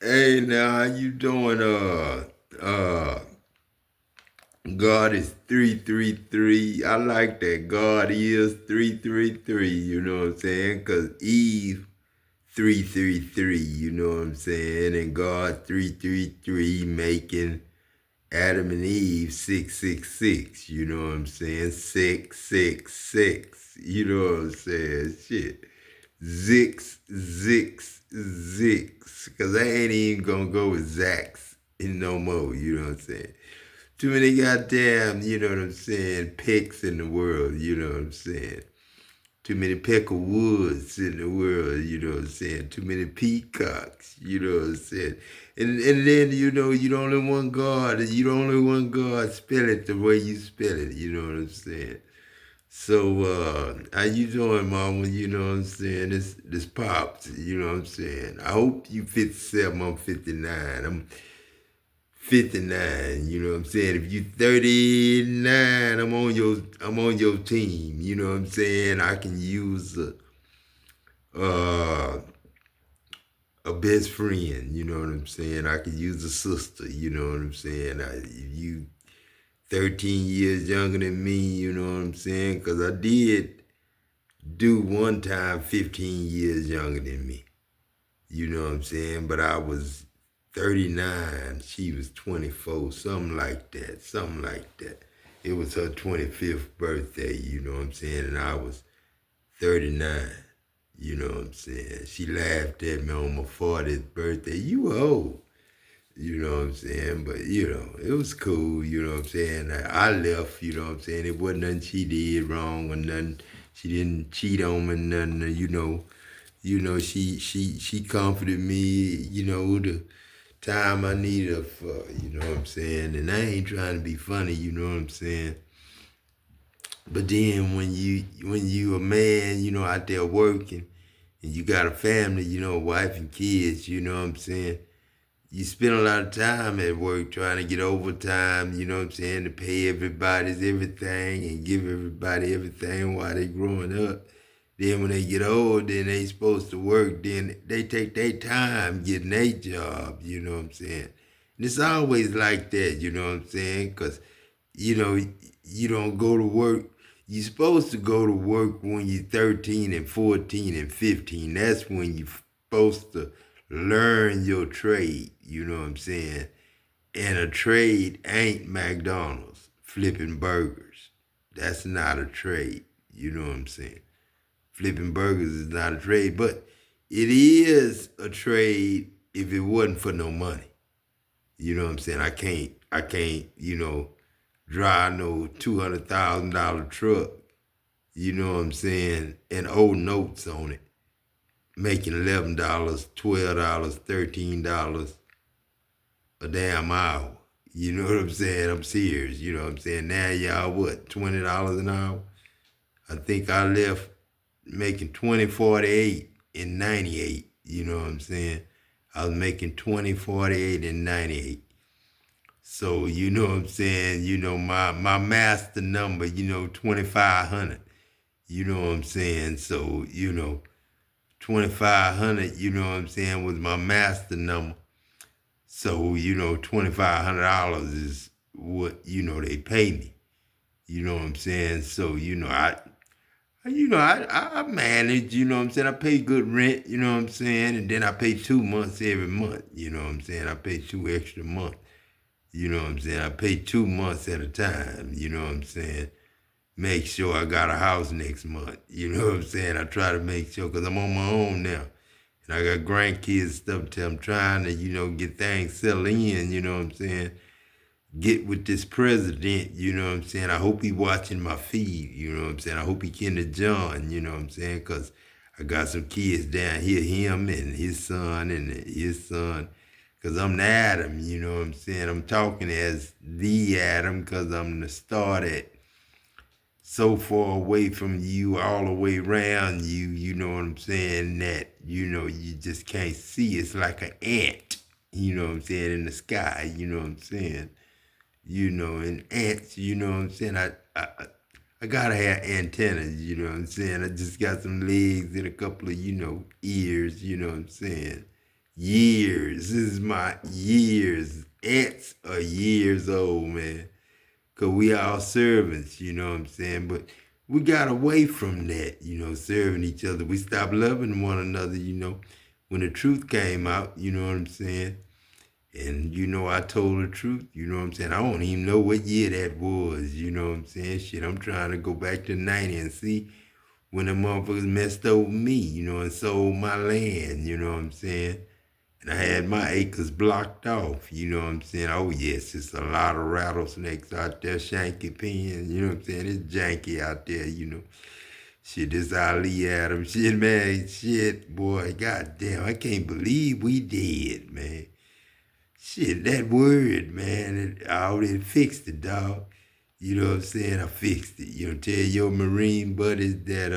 Hey, now how you doing? God is 333. I like that. God is 333. You know what I'm saying? Cause Eve 333. You know what I'm saying? And God 333 making Adam and Eve 666. You know what I'm saying? 666. You know what I'm saying? Shit. Zix, Zix, Zix. Because I ain't even going to go with Zax in no more. You know what I'm saying? Too many goddamn, you know what I'm saying, picks in the world. You know what I'm saying? Too many peck of woods in the world, you know what I'm saying? Too many peacocks, you know what I'm saying? And then, you the only one God, and you the only one God, spell it the way you spell it, you know what I'm saying? So, how you doing, mama? You know what I'm saying? This Pops, you know what I'm saying? I hope you 57, I'm 59. I'm 59, you know what I'm saying? If you 39, I'm on your team, you know what I'm saying? I can use uh, a best friend, you know what I'm saying? I could use a sister, you know what I'm saying? If you 13 years younger than me, you know what I'm saying? Because I did do one time 15 years younger than me, you know what I'm saying? But I was 39, she was 24, something like that, something like that. It was her 25th birthday, you know what I'm saying? And I was 39. You know what I'm saying? She laughed at me on my 40th birthday. You old. You know what I'm saying? But, it was cool. You know what I'm saying? I left, you know what I'm saying? It wasn't nothing she did wrong or nothing. She didn't cheat on me, nothing, you know. She comforted me, the time I needed her for, you know what I'm saying? And I ain't trying to be funny, you know what I'm saying? But then when you a man, out there working and you got a family, a wife and kids, you know what I'm saying? You spend a lot of time at work trying to get overtime, you know what I'm saying, to pay everybody's everything and give everybody everything while they growing up. Then when they get old, then they supposed to work, then they take their time getting their job, you know what I'm saying? And it's always like that, you know what I'm saying? Because, you know, you don't go to work. You're supposed to go to work when you're 13 and 14 and 15. That's when you're supposed to learn your trade, you know what I'm saying? And a trade ain't McDonald's flipping burgers. That's not a trade, you know what I'm saying? Flipping burgers is not a trade, but it is a trade if it wasn't for no money. You know what I'm saying? I can't, drive no $200,000 truck, you know what I'm saying, and owe notes on it, making $11, $12, $13 a damn hour. You know what I'm saying? I'm serious. You know what I'm saying? Now y'all what, $20 an hour? I think I left making 20.48 in 98. You know what I'm saying? I was making 20.48 in 98. So you know what I'm saying, my master number, 2,500. You know what I'm saying? So, 2,500, you know what I'm saying, was my master number. So, $2,500 is what, they pay me. You know what I'm saying? So, I manage, you know what I'm saying? I pay good rent, you know what I'm saying? And then I pay 2 months every month, you know what I'm saying? I pay 2 extra months, you know what I'm saying? I pay 2 months at a time, you know what I'm saying? Make sure I got a house next month, you know what I'm saying? I try to make sure, because I'm on my own now. And I got grandkids and stuff too. I'm trying to, get things settled in, you know what I'm saying? Get with this president, you know what I'm saying? I hope he watching my feed, you know what I'm saying? I hope he kin to John, you know what I'm saying? Because I got some kids down here, him and his son. Because I'm the Adam, you know what I'm saying? I'm talking as the Adam because I'm the start at so far away from you, all the way around you, you know what I'm saying, that, you just can't see. It's like an ant, you know what I'm saying, in the sky, you know what I'm saying? And ants, you know what I'm saying? I gotta have antennas, you know what I'm saying? I just got some legs and a couple of, ears, you know what I'm saying? Years. This is my years. Ants are years old, man. Cause we all servants, you know what I'm saying? But we got away from that, serving each other. We stopped loving one another, when the truth came out, you know what I'm saying? And I told the truth, you know what I'm saying? I don't even know what year that was, you know what I'm saying? Shit, I'm trying to go back to 90 and see when the motherfuckers messed over me, and sold my land, you know what I'm saying? And I had my acres blocked off, you know what I'm saying? Oh, yes, it's a lot of rattlesnakes out there, shanky pins, you know what I'm saying? It's janky out there, Shit, this Ali Adams, shit, man, shit, boy, goddamn, I can't believe we did, man. Shit, that word, man, I already fixed it, dog. You know what I'm saying? I fixed it. Tell your Marine buddies that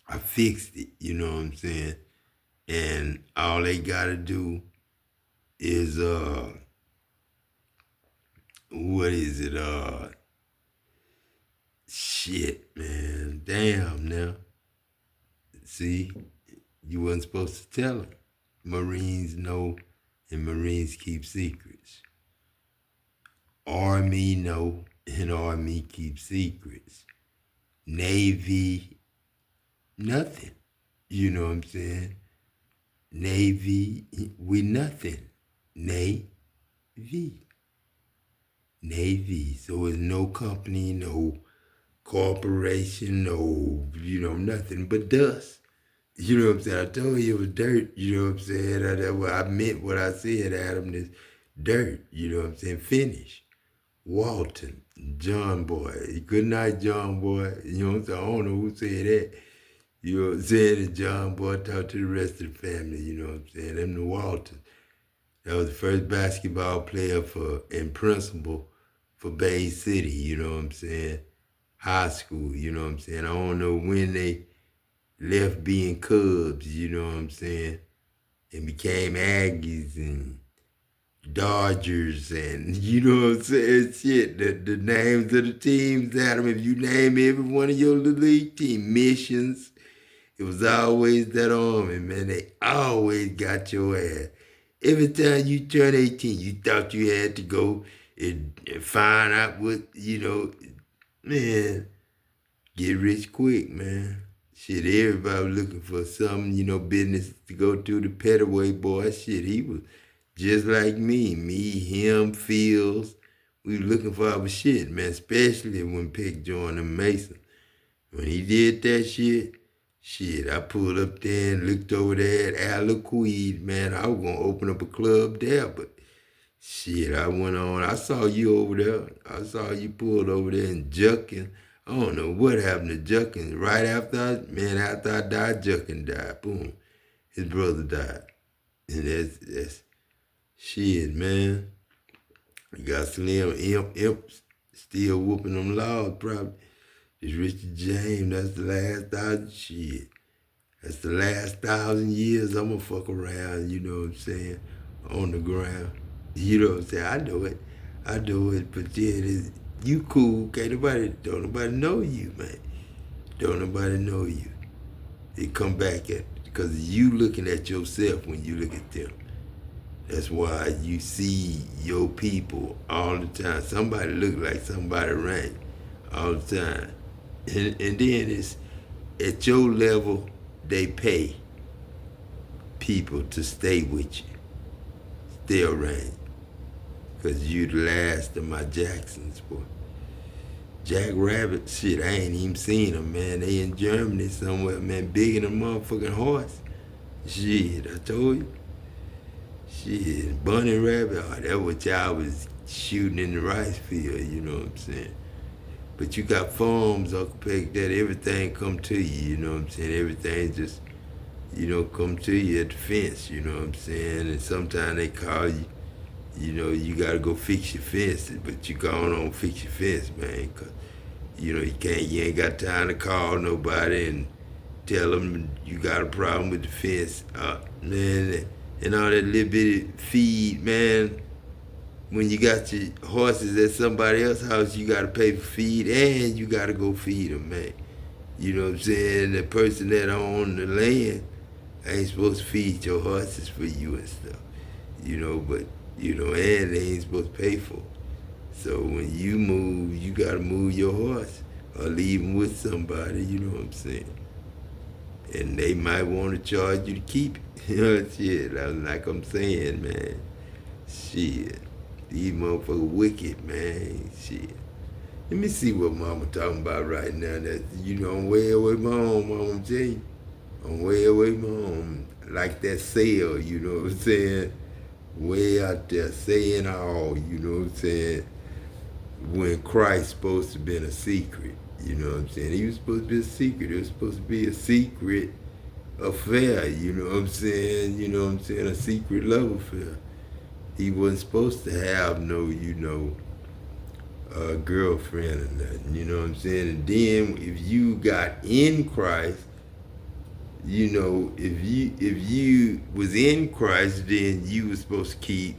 I fixed it, you know what I'm saying? And all they gotta do is what is it? Shit, man. Damn now. See, you wasn't supposed to tell them. Marines know and Marines keep secrets. Army know and Army keep secrets. Navy, nothing. You know what I'm saying? Navy, we nothing. Navy. Navy. So it's no company, no corporation, no, nothing but dust. You know what I'm saying? I told you it was dirt, you know what I'm saying? I meant what I said, Adam, is dirt, you know what I'm saying? Finish. Walton, John Boy. Good night, John Boy. You know what I'm saying? I don't know who said that. You know what I'm saying? And John Boy talked to the rest of the family, you know what I'm saying? Them the Walton. That was the first basketball player in principal for Bay City, you know what I'm saying? High school, you know what I'm saying? I don't know when they left being Cubs, you know what I'm saying? And became Aggies and Dodgers and you know what I'm saying? Shit, the names of the teams, Adam, if you name every one of your little league team, Missions, it was always that Army, man. They always got your ass. Every time you turn 18, you thought you had to go and find out what, man, get rich quick, man. Shit, everybody was looking for some, business to go to. The Petaway boy, shit, he was just like me, him, Fields. We were looking for our shit, man, especially when Peck joined the Mason. When he did that shit, I pulled up there and looked over there at Aliquid, man. I was going to open up a club there, but shit, I went on. I saw you over there. I saw you pulled over there and Juckin. I don't know what happened to Juckin. Right after I died, Juckin died. Boom. His brother died. And that's shit, man. You got Slim Imp still whooping them laws, probably. It's Richard James, that's the last 1,000 shit. That's the last 1,000 years I'ma fuck around, you know what I'm saying, on the ground. You know what I'm saying? I know it, but then you cool, don't nobody know you, man. Don't nobody know you. They come back because you looking at yourself when you look at them. That's why you see your people all the time. Somebody look like somebody rank all the time. And then it's at your level, they pay people to stay with you, stay around. Because you the last of my Jacksons, boy. Jack Rabbit, shit, I ain't even seen them, man. They in Germany somewhere, man, bigger than a motherfucking horse. Shit, I told you. Shit, Bunny Rabbit, that what y'all was shooting in the rice field, you know what I'm saying? But you got farms, Uncle Peck, that everything come to you, you know what I'm saying? Everything just, come to you at the fence, you know what I'm saying? And sometimes they call you, you gotta go fix your fence, but you going on fix your fence, man, cause, you ain't got time to call nobody and tell them you got a problem with the fence, man, and all that little bitty feed, man. When you got your horses at somebody else's house, you got to pay for feed and you got to go feed them, man. You know what I'm saying? The person that own the land, I ain't supposed to feed your horses for you and stuff, but, and they ain't supposed to pay for it. So when you move, you gotta move your horse or leave him with somebody, you know what I'm saying? And they might want to charge you to keep it. Shit, like I'm saying, man. Shit. These motherfuckers wicked, man. Shit. Let me see what mama talking about right now. That, I'm way away from home, mama, I'm telling you. I'm way away from home. Like that sale, you know what I'm saying? Way out there saying all, you know what I'm saying? When Christ supposed to have been a secret, you know what I'm saying? He was supposed to be a secret. It was supposed to be a secret affair, you know what I'm saying? You know what I'm saying? A secret love affair. He wasn't supposed to have no, girlfriend or nothing, you know what I'm saying? And then if you got in Christ, if you was in Christ, then you was supposed to keep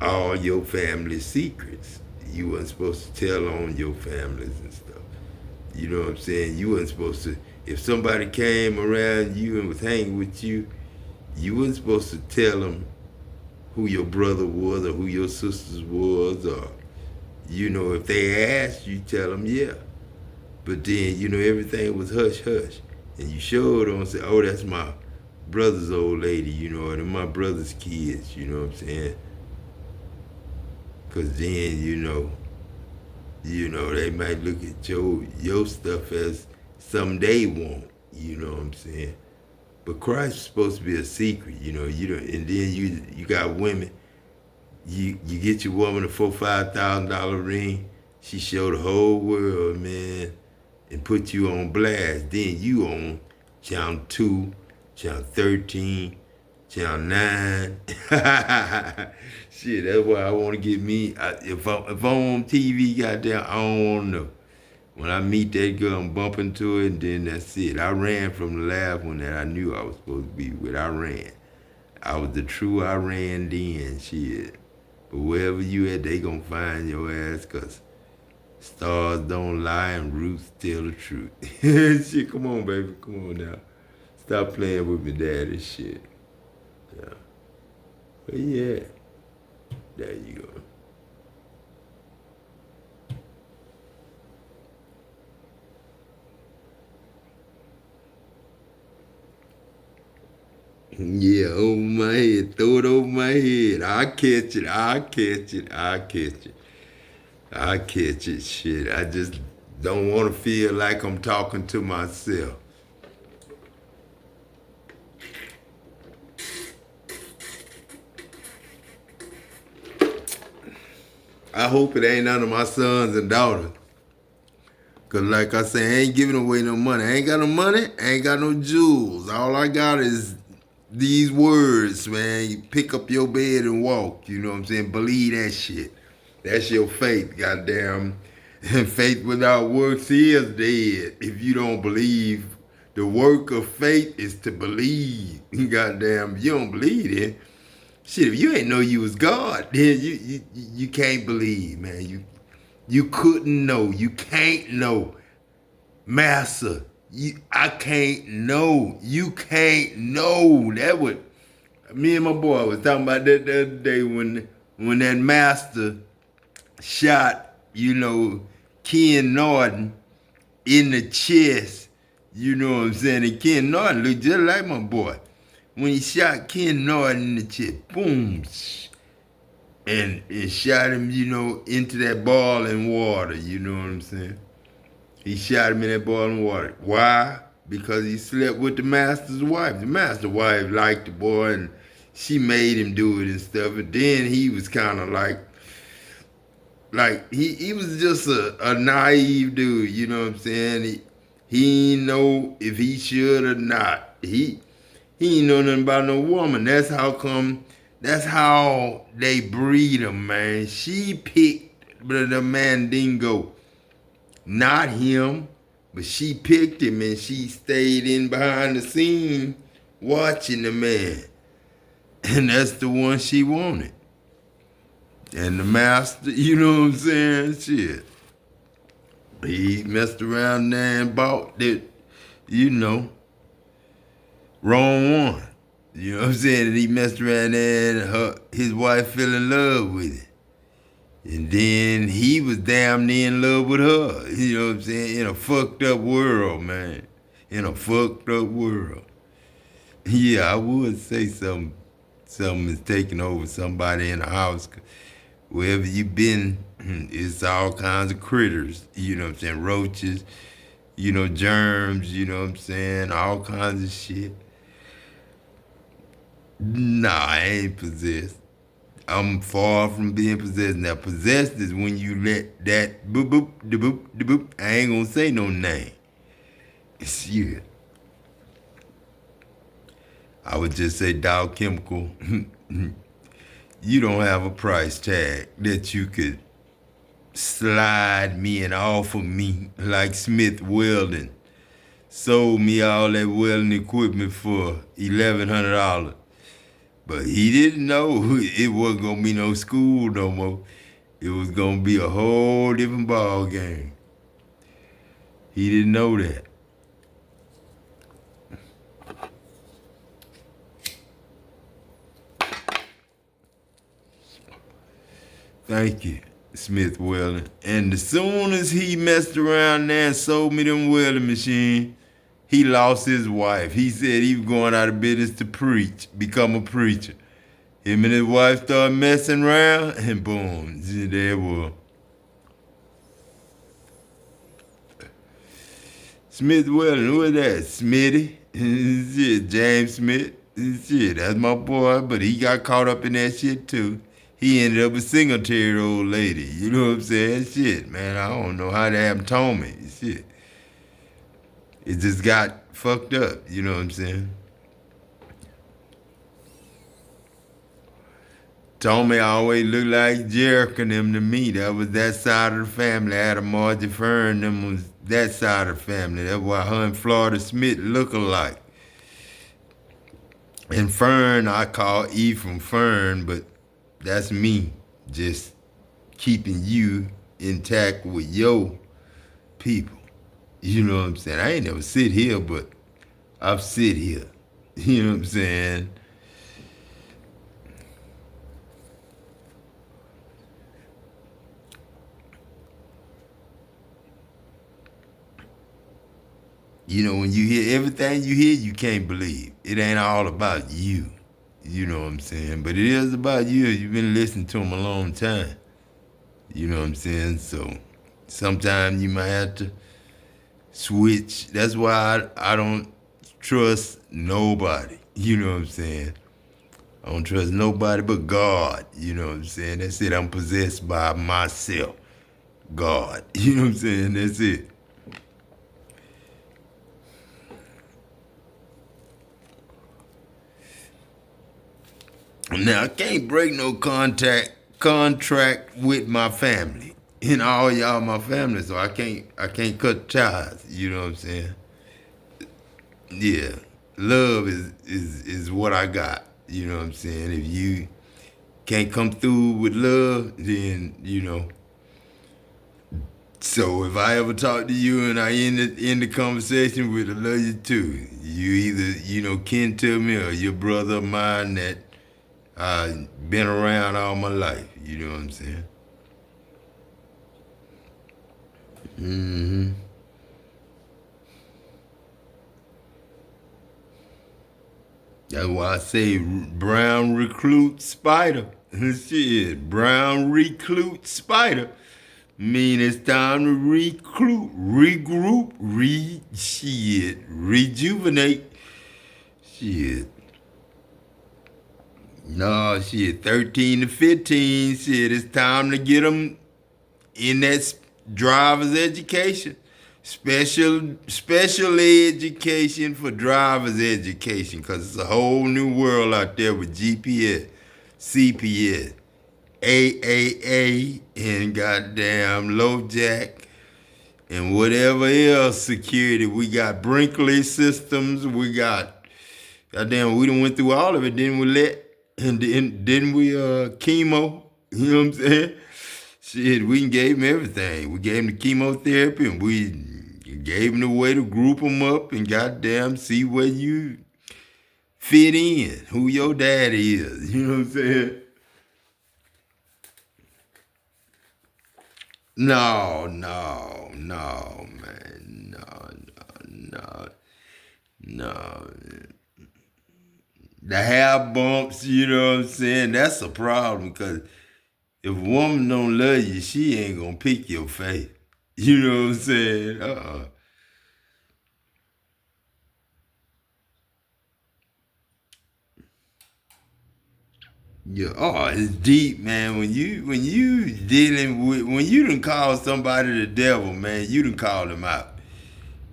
all your family secrets. You wasn't supposed to tell on your families and stuff. You know what I'm saying? You wasn't supposed to. If somebody came around you and was hanging with you, you wasn't supposed to tell them who your brother was or who your sisters was, or if they asked you, tell them yeah. But then everything was hush hush, and you showed on say, oh, that's my brother's old lady, or they're my brother's kids. You know what I'm saying? Cause then they might look at your stuff as something they want. You know what I'm saying? But Christ is supposed to be a secret. You don't, and then you got women. You get your woman a $4,000-$5,000 ring. She show the whole world, man, and put you on blast. Then you on channel 2, channel 13, channel 9. Shit, that's why I want to get me. If I'm on TV, goddamn, I don't want to know. When I meet that girl, I'm bumping to it, and then that's it. I ran from the last one that I knew I was supposed to be with. I ran. I was the true I ran then, shit. But wherever you at, they gonna find your ass, cause stars don't lie and roots tell the truth. Shit, come on, baby, come on now. Stop playing with me, daddy, shit. Yeah. But yeah, there you go. Yeah, over my head. Throw it over my head. I catch it. I catch it. I catch it. I catch it. Shit. I just don't want to feel like I'm talking to myself. I hope it ain't none of my sons and daughters. Cause like I say, I ain't giving away no money. I ain't got no money. I ain't got no jewels. All I got is these words, man. You pick up your bed and walk. You know what I'm saying? Believe that shit. That's your faith, goddamn. And faith without works is dead. If you don't believe, the work of faith is to believe. Goddamn, if you don't believe it, shit. If you ain't know you was God, then you can't believe, man. You couldn't know. You can't know. Master, I can't know. You can't know. That would me and my boy was talking about that the other day when that master shot, Ken Norton in the chest. You know what I'm saying? And Ken Norton looked just like my boy. When he shot Ken Norton in the chest, boom, and shot him, into that boiling water. You know what I'm saying? He shot him in that boiling water. Why? Because he slept with the master's wife. The master's wife liked the boy, and she made him do it and stuff. And then he was kind of like he was just a naive dude. You know what I'm saying? He didn't know if he should or not. He ain't know nothing about no woman. That's how come. That's how they breed them, man. She picked the Mandingo, not him, but she picked him and she stayed in behind the scene watching the man. And that's the one she wanted. And the master, you know what I'm saying? Shit. He messed around there and bought it, you know. Wrong one. You know what I'm saying? And he messed around there and his wife fell in love with him. And then he was damn near in love with her. You know what I'm saying? In a fucked up world, man. In a fucked up world. Yeah, I would say something is taking over somebody in the house. Wherever you been, it's all kinds of critters. You know what I'm saying? Roaches, germs, you know what I'm saying? All kinds of shit. Nah, I ain't possessed. I'm far from being possessed. Now, possessed is when you let that boop boop da boop da boop. I ain't gonna say no name. Shit. I would just say Dow Chemical. You don't have a price tag that you could slide me and offer me like Smith Welding. Sold me all that welding equipment for $1,100. But he didn't know it wasn't gonna be no school no more. It was gonna be a whole different ball game. He didn't know that. Thank you, Smith Welding. And as soon as he messed around there and sold me them welding machine, he lost his wife. He said he was going out of business to preach, become a preacher. Him and his wife started messing around, and boom, there it was. Smith Welding, who is that? Smitty? Shit, James Smith. Shit, that's my boy, but he got caught up in that shit too. He ended up a Singletary old lady. You know what I'm saying? Shit, man, I don't know how that happened to me. Shit. It just got fucked up, you know what I'm saying? Tommy always looked like Jericho and them to me. That was that side of the family. I had a Margie Fern, them was that side of the family. That's why her and Florida Smith look alike. And Fern, I call E from Fern, but that's me just keeping you intact with your people. You know what I'm saying? I ain't never sit here, but I've sit here. You know what I'm saying? You know, when you hear everything you hear, you can't believe. It ain't all about you. You know what I'm saying? But it is about you. You've been listening to them a long time. You know what I'm saying? So sometimes you might have to switch. That's why I don't trust nobody. You know what I'm saying? I don't trust nobody but God. You know what I'm saying? That's it. I'm possessed by myself. God. You know what I'm saying? That's it. Now I can't break no contract with my family. And all y'all my family, so I can't cut ties. You know what I'm saying? Yeah. Love is what I got. You know what I'm saying? If you can't come through with love, then so if I ever talk to you and I end the conversation with "I love you too," you either kin to me or your brother of mine that been around all my life. You know what I'm saying? Mm-hmm. That's why I say brown recluse spider. Shit, brown recluse spider. Mean it's time to regroup, rejuvenate. Shit. No, shit, 13 to 15, shit, it's time to get them in that driver's education. Special education for driver's education, because it's a whole new world out there with GPS, CPS, AAA, and goddamn low jack, and whatever else security. We got Brinkley systems, we got, goddamn, we done went through all of it, didn't we didn't we chemo, you know what I'm saying? Shit, we gave him everything. We gave him the chemotherapy, and we gave him the way to group him up and goddamn see where you fit in, who your daddy is. You know what I'm saying? No, no, no, man. No, no, no. The hair bumps, you know what I'm saying? That's a problem because if a woman don't love you, she ain't gonna pick your face. You know what I'm saying? Yeah. Oh, it's deep, man. When you done call somebody the devil, man, you done called him out.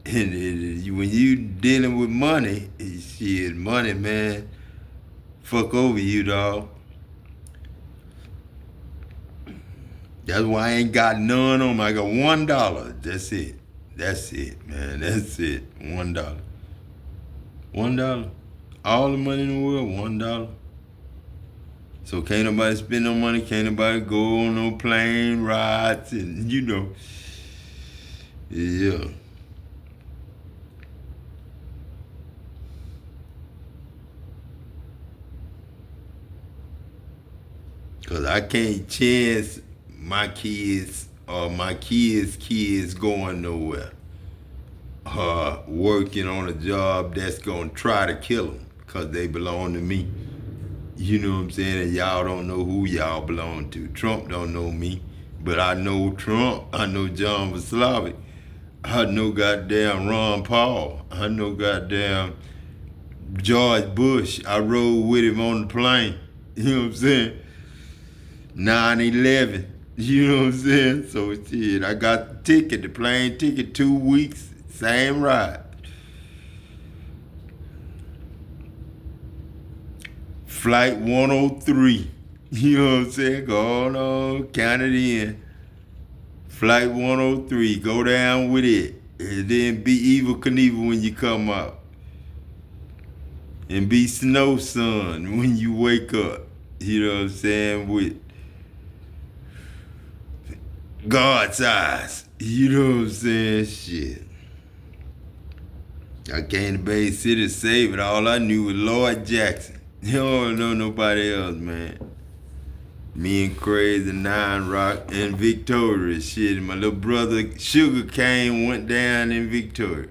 And when you dealing with money, shit, money, man, fuck over you, dog. That's why I ain't got none on me. I got $1. That's it. That's it, man. That's it. $1. $1. All the money in the world, $1. So can't nobody spend no money, can't nobody go on no plane rides, and yeah. Cause I can't chance my kids or my kids going nowhere. Working on a job that's gonna try to kill them because they belong to me. You know what I'm saying? And y'all don't know who y'all belong to. Trump don't know me, but I know Trump. I know John Vaslavic. I know goddamn Ron Paul. I know goddamn George Bush. I rode with him on the plane. You know what I'm saying? 9/11. You know what I'm saying? So shit, I got the ticket, the plane ticket, 2 weeks, same ride. Flight 103. You know what I'm saying? Go on, count it in. Flight 103, go down with it. And then be Evil Knievel when you come out. And be Snow Sun when you wake up. You know what I'm saying? With God's eyes. You know what I'm saying? Shit. I came to Bay City to save it. All I knew was Lloyd Jackson. You don't know nobody else, man. Me and Crazy, Nine Rock, and Victoria. Shit, and my little brother Sugar Cane went down in Victoria.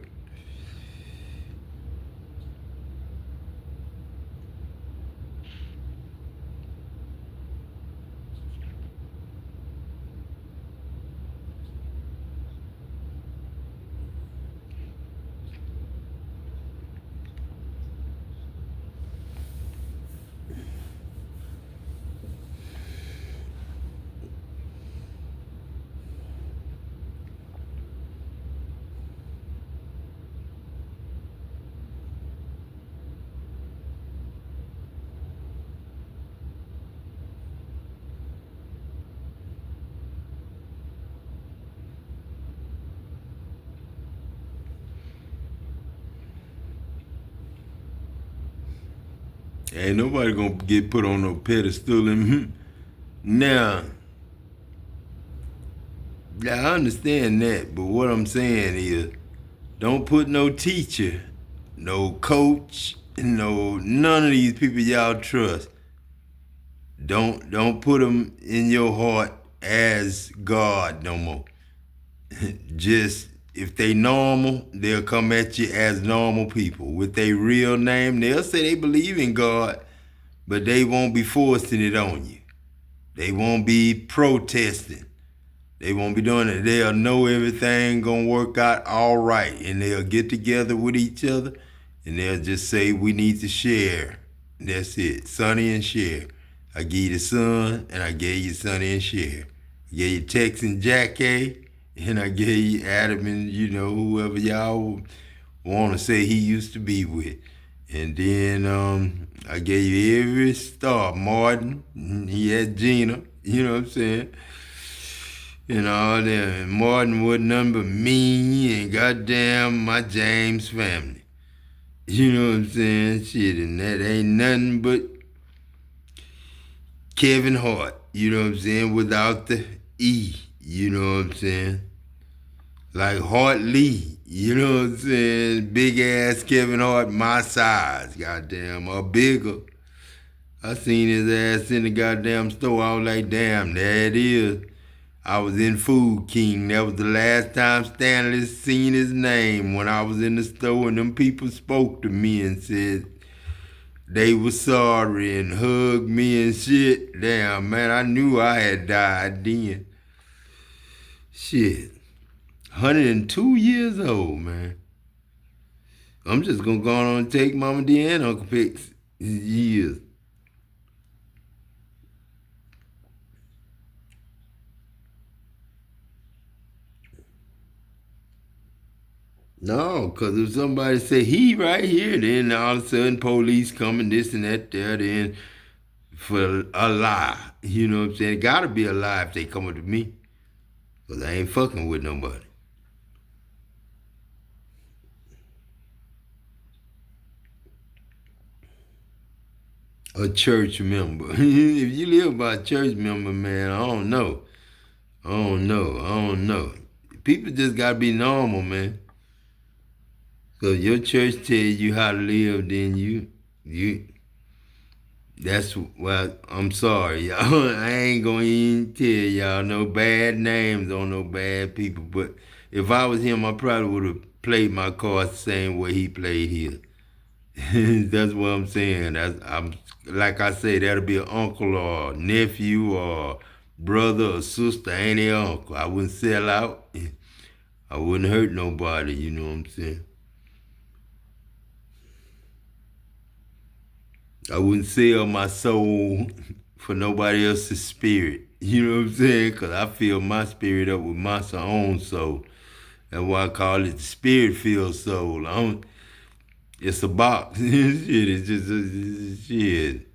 Ain't nobody gonna get put on no pedestal. And now, I understand that, but what I'm saying is, don't put no teacher, no coach, none of these people y'all trust. Don't put them in your heart as God no more. Just if they normal, they'll come at you as normal people with their real name. They'll say they believe in God, but they won't be forcing it on you. They won't be protesting. They won't be doing it. They'll know everything gonna work out all right, and they'll get together with each other, and they'll just say we need to share. That's it, Sonny and share. I gave you the son, and I gave you Sonny and share. I gave you Tex and Jack A, and I gave you Adam and whoever y'all want to say he used to be with. And then I gave you every star. Martin, he had Gina. You know what I'm saying? And all that. And Martin wasn't nothing but me and goddamn my James family. You know what I'm saying? Shit, and that ain't nothing but Kevin Hart. You know what I'm saying? Without the E. You know what I'm saying? like Hart Lee. You know what I'm saying? Big ass Kevin Hart, my size, goddamn, or bigger. I seen his ass in the goddamn store. I was like, damn, there it is. I was in Food King. That was the last time Stanley seen his name when I was in the store and them people spoke to me and said they were sorry and hugged me and shit. Damn, man, I knew I had died then. Shit. 102 years old, man. I'm just gonna go on and take Mama D and Uncle Pick's years. No, because if somebody say he right here, then all of a sudden police coming, this and that there, then for a lie. You know what I'm saying? It gotta be a lie if they coming to me. Because I ain't fucking with nobody. A church member. If you live by a church member, man, I don't know. I don't know. I don't know. People just gotta be normal, man. Cause your church tell you how to live, then you that's well, I'm sorry, y'all. I ain't gonna even tell y'all no bad names on no bad people. But if I was him, I probably would have played my cards the same way he played his. That's what I'm saying. I'm like I say, that'll be an uncle or nephew or brother or sister, ain't it uncle? I wouldn't sell out. I wouldn't hurt nobody, you know what I'm saying? I wouldn't sell my soul for nobody else's spirit. You know what I'm saying? Because I fill my spirit up with my own soul. That's why I call it the spirit filled soul. It's a box. Shit, it's just shit.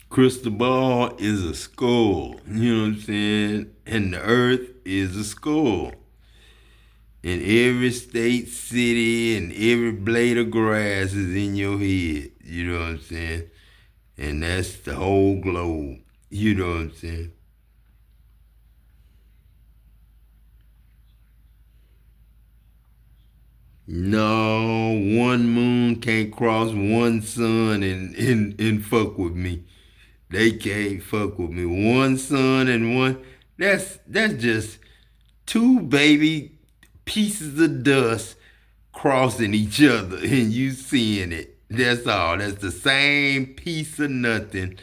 Crystal ball is a skull. You know what I'm saying? And the earth is a skull. And every state, city, and every blade of grass is in your head. You know what I'm saying? And that's the whole globe. You know what I'm saying? No, one moon can't cross one sun and fuck with me. They can't fuck with me. One sun and one that's just two baby pieces of dust crossing each other and you seeing it. That's all. That's the same piece of nothing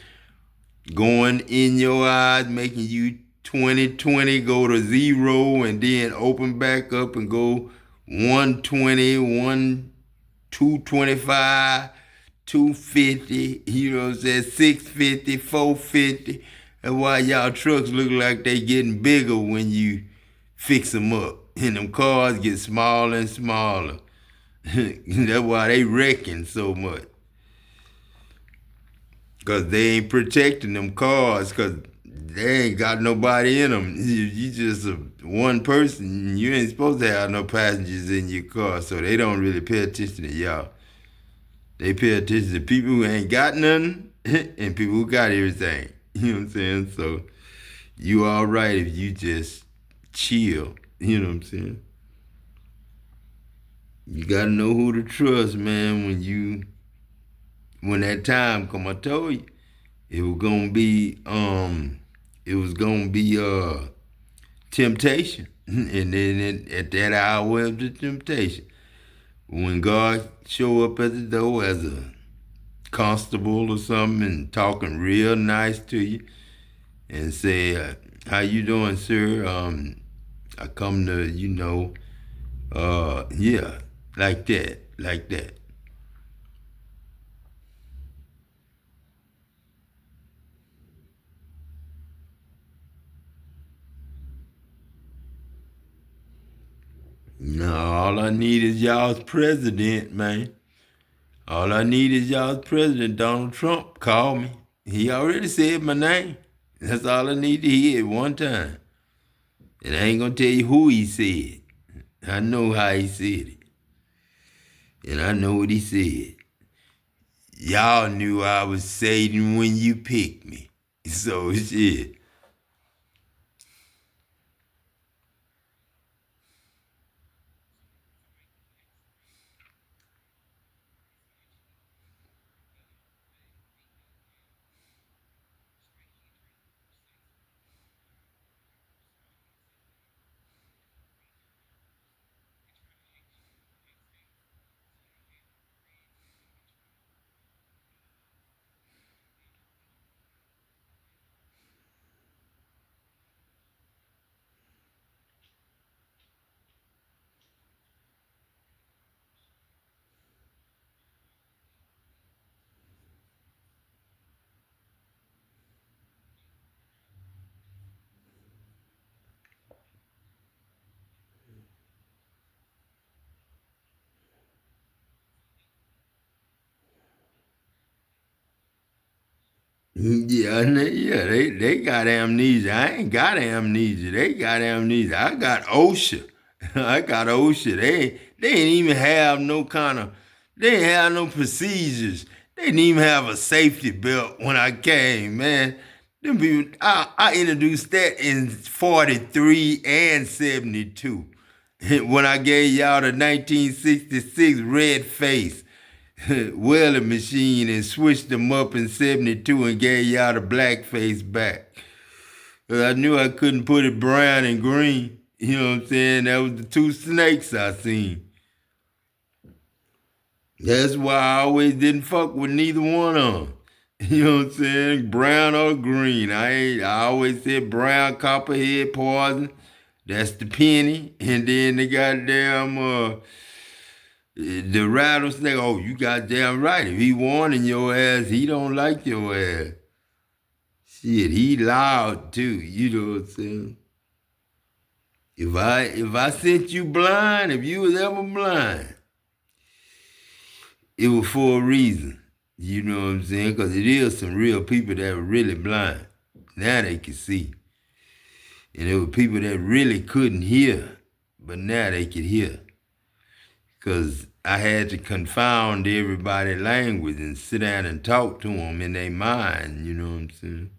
going in your eyes, making you 20/20 go to zero and then open back up and go 120, 225, 250, you know what I'm saying, 650, 450. And why y'all trucks look like they getting bigger when you fix them up. And them cars get smaller and smaller. That's why they wrecking so much. Cause they ain't protecting them cars, cause they ain't got nobody in them. You just one person. You ain't supposed to have no passengers in your car, so they don't really pay attention to y'all. They pay attention to people who ain't got nothing and people who got everything. You know what I'm saying? So you all right if you just chill. You know what I'm saying? You gotta know who to trust, man. When that time come, I told you it was gonna be temptation, and then at that hour of the temptation, when God show up at the door as a constable or something and talking real nice to you and say, "How you doing, sir? I come to yeah, like that, like that." No, all I need is y'all's president, man. All I need is y'all's president, Donald Trump. Call me. He already said my name. That's all I need to hear at one time. And I ain't gonna tell you who he said. I know how he said it. And I know what he said. Y'all knew I was Satan when you picked me. So shit. Yeah, they got amnesia. I ain't got amnesia. They got amnesia. I got OSHA. I got OSHA. They ain't even have no kind of. They ain't have no procedures. They didn't even have a safety belt when I came, man. Them people, I introduced that in 43 and 72 when I gave y'all the 1966 red face welding machine and switched them up in 72 and gave y'all the blackface back. 'Cause I knew I couldn't put it brown and green. You know what I'm saying? That was the two snakes I seen. That's why I always didn't fuck with neither one of them. You know what I'm saying? Brown or green. I always said brown copperhead poison. That's the penny. And then the goddamn the rattlesnake, oh, you goddamn right. If he warning your ass, he don't like your ass. Shit, he loud too. You know what I'm saying? If I sent you blind, if you was ever blind, it was for a reason. You know what I'm saying? Because it is some real people that were really blind. Now they can see. And there were people that really couldn't hear, but now they could hear. Because I had to confound everybody's language and sit down and talk to them in their mind, you know what I'm saying?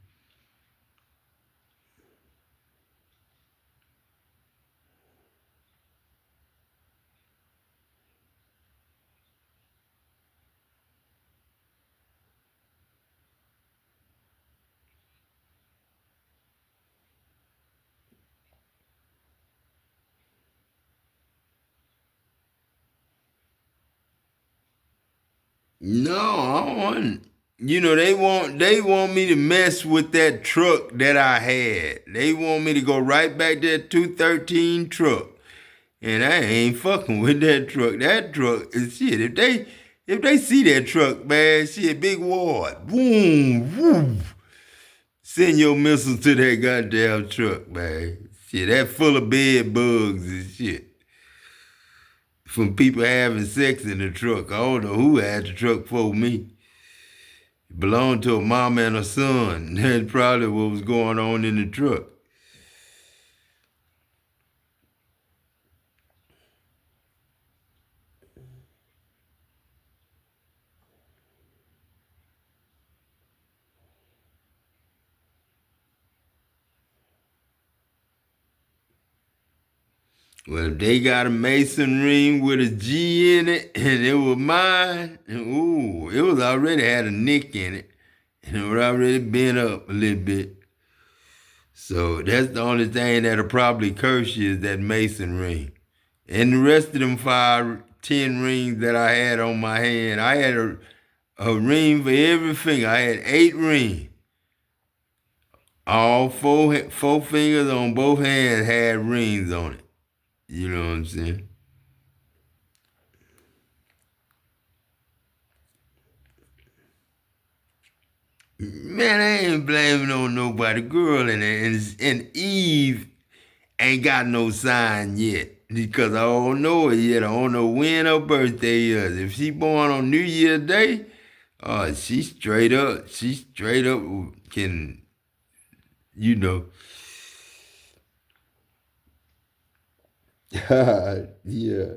No, I don't want. You know they want me to mess with that truck that I had. They want me to go right back to that 213 truck, and I ain't fucking with that truck. That truck is shit. If they see that truck, man, shit, big ward, boom, boom. Send your missiles to that goddamn truck, man. Shit, that full of bed bugs and shit. From people having sex in the truck. I don't know who had the truck for me. It belonged to a mama and a son. That's probably what was going on in the truck. Well, if they got a mason ring with a G in it and it was mine, ooh, it was already had a nick in it. And it was already bent up a little bit. So that's the only thing that'll probably curse you is that mason ring. And the rest of them 5, 10 rings that I had on my hand, I had a ring for every finger. I had 8 rings. All four fingers on both hands had rings on it. You know what I'm saying? Man, I ain't blaming on nobody. Girl and Eve ain't got no sign yet. Because I don't know it yet. I don't know when her birthday is. If she born on New Year's Day, she straight up. She straight up can, you know. Yeah.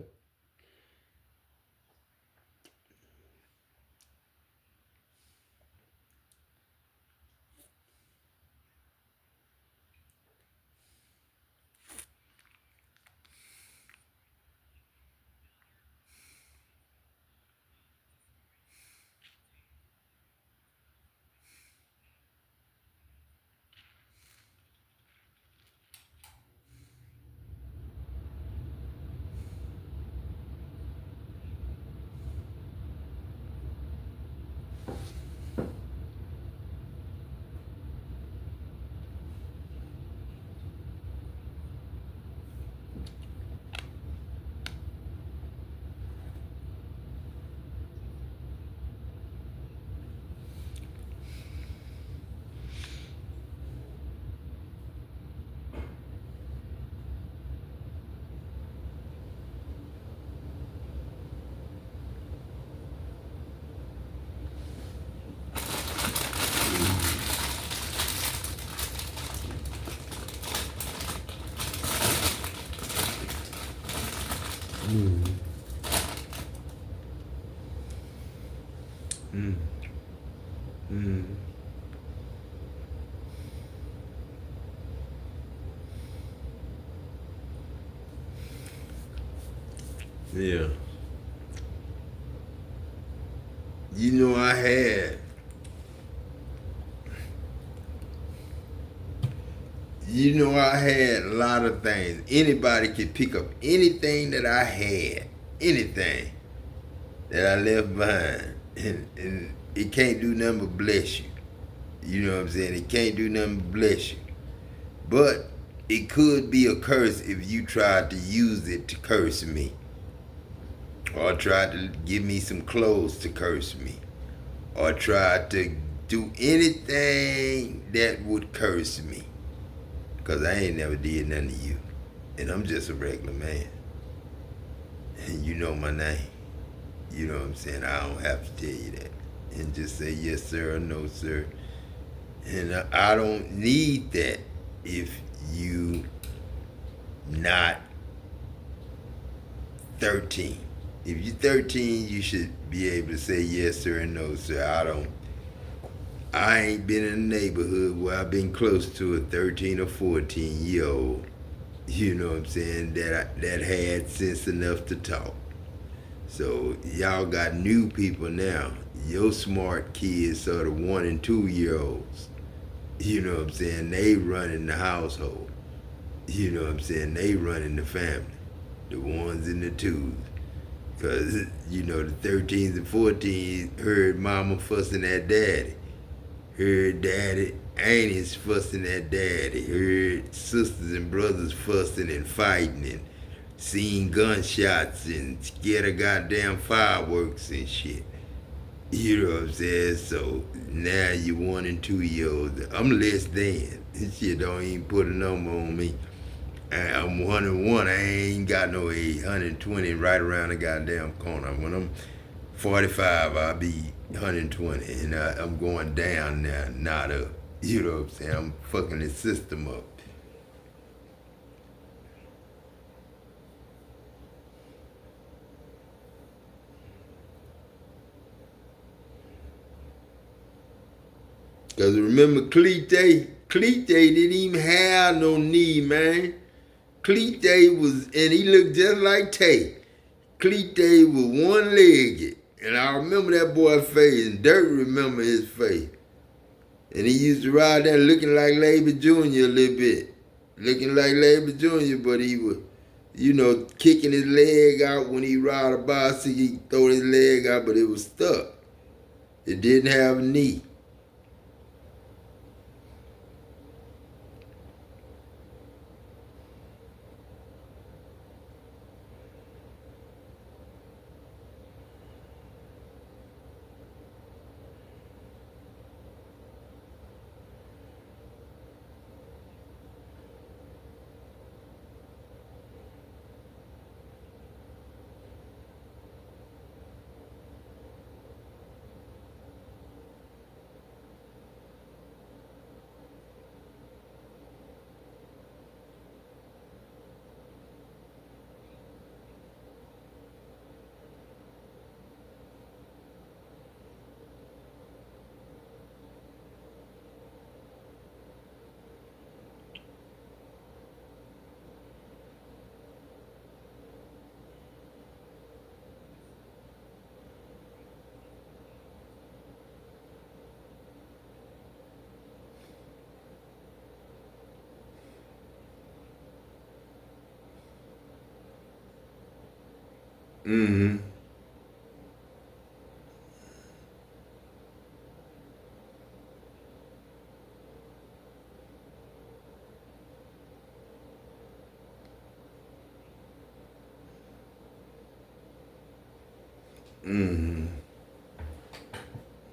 Yeah. You know, I had a lot of things. Anybody could pick up anything that I had, anything that I left behind, and it can't do nothing but bless you. You know what I'm saying? It can't do nothing but bless you. But it could be a curse if you tried to use it to curse me, or tried to give me some clothes to curse me, or tried to do anything that would curse me. Because I ain't never did nothing to you. And I'm just a regular man. And you know my name. You know what I'm saying? I don't have to tell you that. And just say yes, sir, or no, sir. And I don't need that if you not 13. If you're 13, you should be able to say yes, sir, and no, sir. I ain't been in a neighborhood where I've been close to a 13 or 14-year-old, you know what I'm saying, that had sense enough to talk. So y'all got new people now. Your smart kids are the 1 and 2-year-olds. You know what I'm saying? They running the household. You know what I'm saying? They running the family. The ones and the twos. Because, you know, the 13s and 14s heard mama fussing at daddy. Heard daddy aunties fussing at daddy. Heard sisters and brothers fussing and fighting and seen gunshots and scared of goddamn fireworks and shit. You know what I'm saying? So now you 1 and 2 years. I'm less than. This shit don't even put a number on me. I'm 1 and 1. I ain't got no 820 right around the goddamn corner. When I'm 45, I'll be 120, and I'm going down now, not up. You know what I'm saying? I'm fucking the system up. Cause remember Cleete didn't even have no knee, man. Cleete was, and he looked just like Tay. Cleete was one-legged, and I remember that boy's face, and Dirt remember his face. And he used to ride there looking like Labor Jr. a little bit. Looking like Labor Jr., but he was, you know, kicking his leg out when he ride a bicycle. He throw his leg out, but it was stuck. It didn't have a knee. Mm-hmm. Mm-hmm.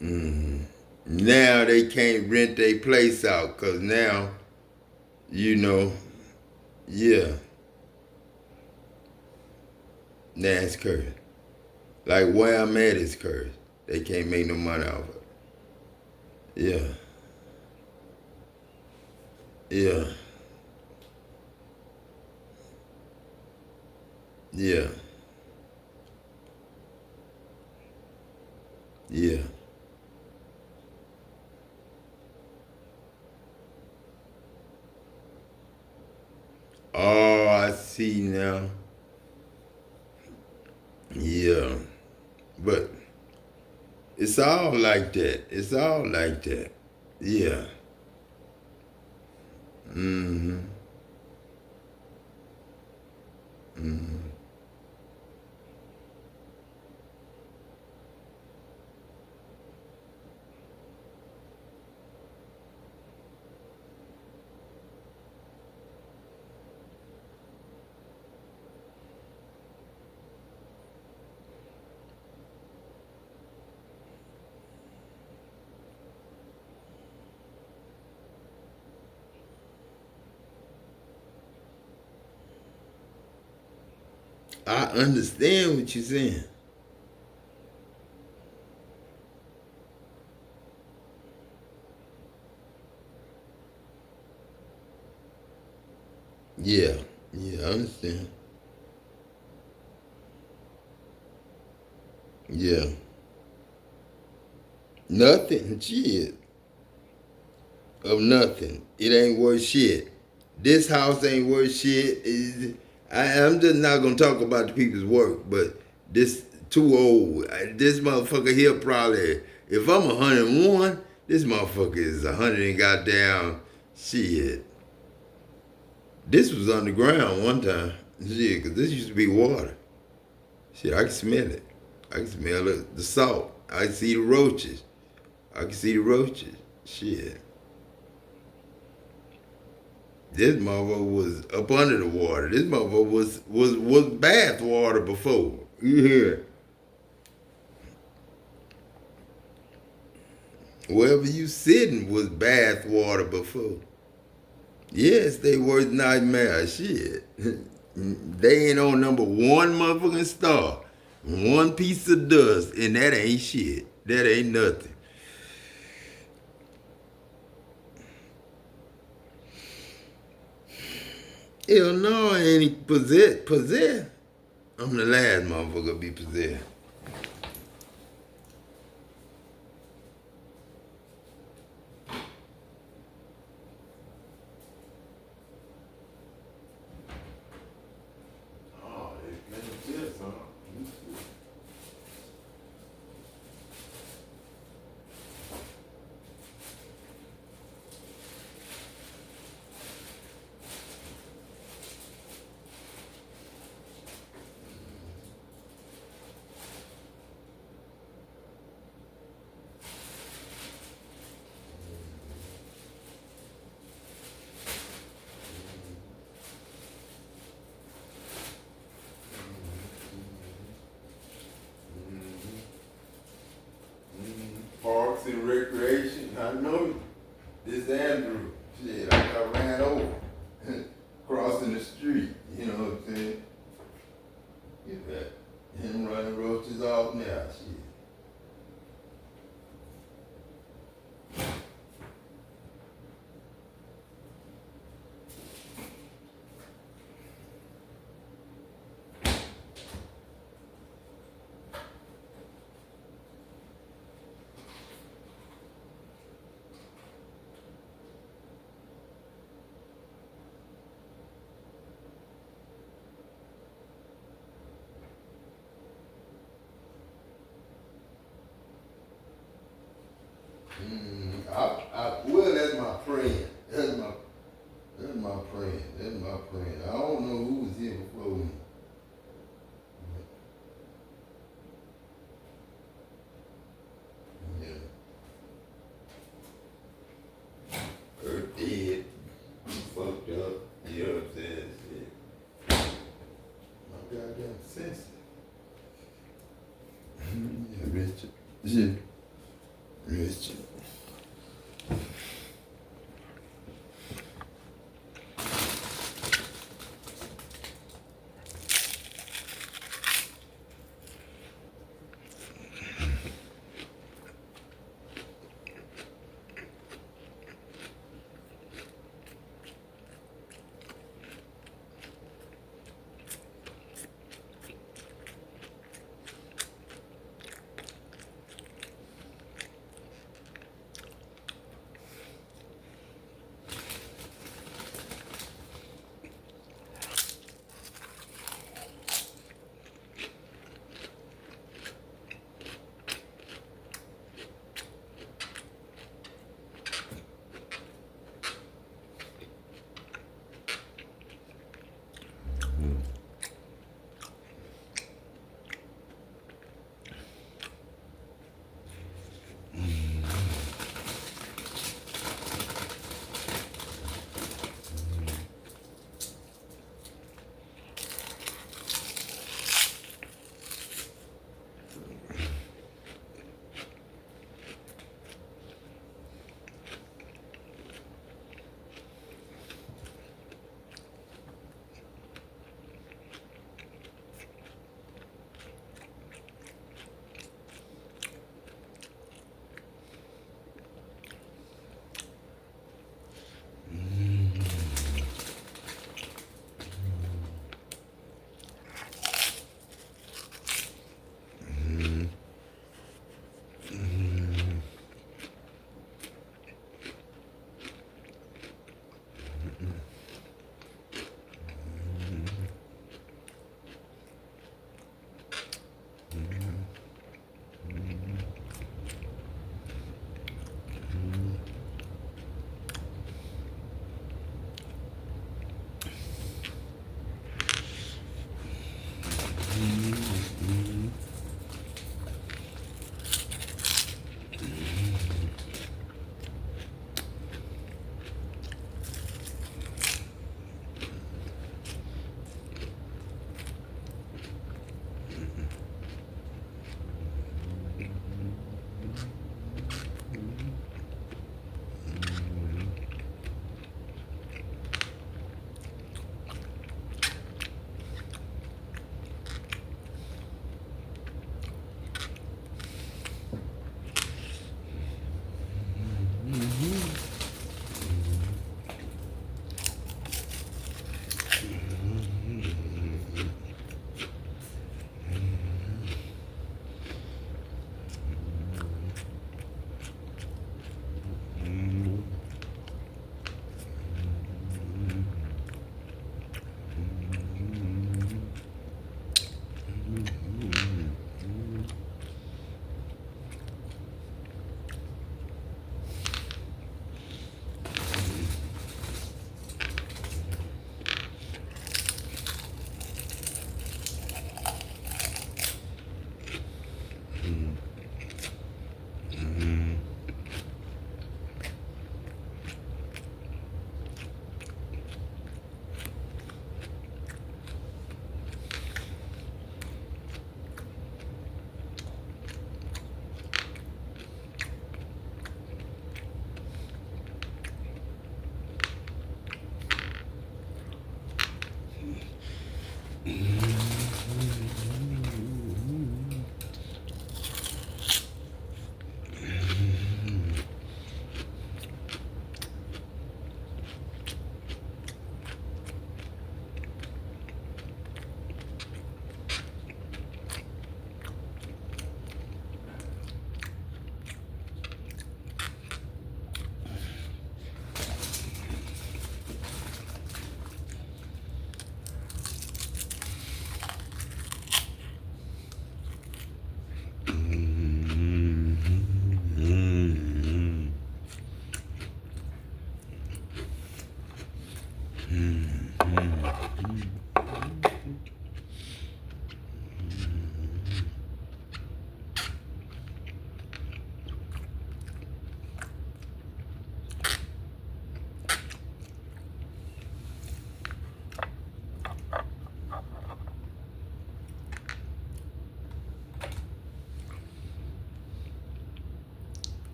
Mm-hmm. Now they can't rent their place out because now, you know, yeah, now it's cursed. Like where I'm at is cursed. They can't make no money off of it. Yeah, yeah, yeah, yeah. Oh, I see now. Yeah, but it's all like that. It's all like that. Yeah. Mm-hmm. Mm-hmm. I understand what you're saying. Yeah. Yeah, I understand. Yeah. Nothing. Shit. Of nothing. It ain't worth shit. This house ain't worth shit. I'm just not gonna talk about the people's work, but this too old. This motherfucker here probably, if I'm 101, this motherfucker is 100 and goddamn shit. This was underground one time. Shit, cause this used to be water. Shit, I can smell it. I can smell the salt. I can see the roaches. I can see the roaches. Shit. This motherfucker was up under the water. This motherfucker was bath water before. You hear? Wherever you sitting was bath water before. Yes, they worth nightmare. Shit. They ain't on number one motherfucking star. One piece of dust, and that ain't shit. That ain't nothing. Hell no, I ain't possessed. Possessed. I'm the last motherfucker to be possessed. Oh, it's been just, huh? Parks and recreation. I know you. This Andrew. Shit, I got ran over crossing the street. You know what I'm saying? You bet. Him running roaches off now. Shit. Well, that's my friend. That's my friend. That's my friend. I don't know who was here before me. Yeah. Her dead. Fucked up. You know what I'm saying? Shit. My goddamn senses. It's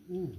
Mm.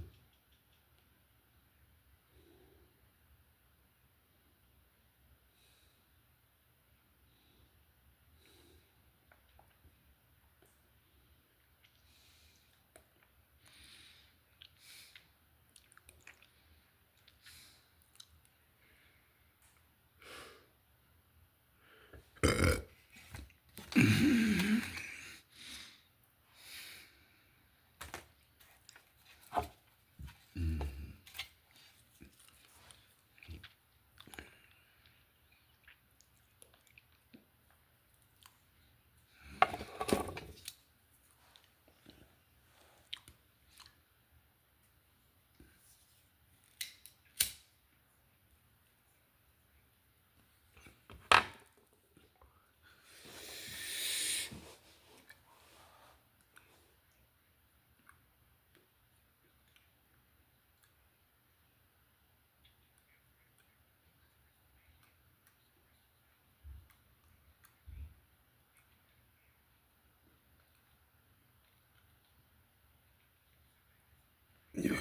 Yeah.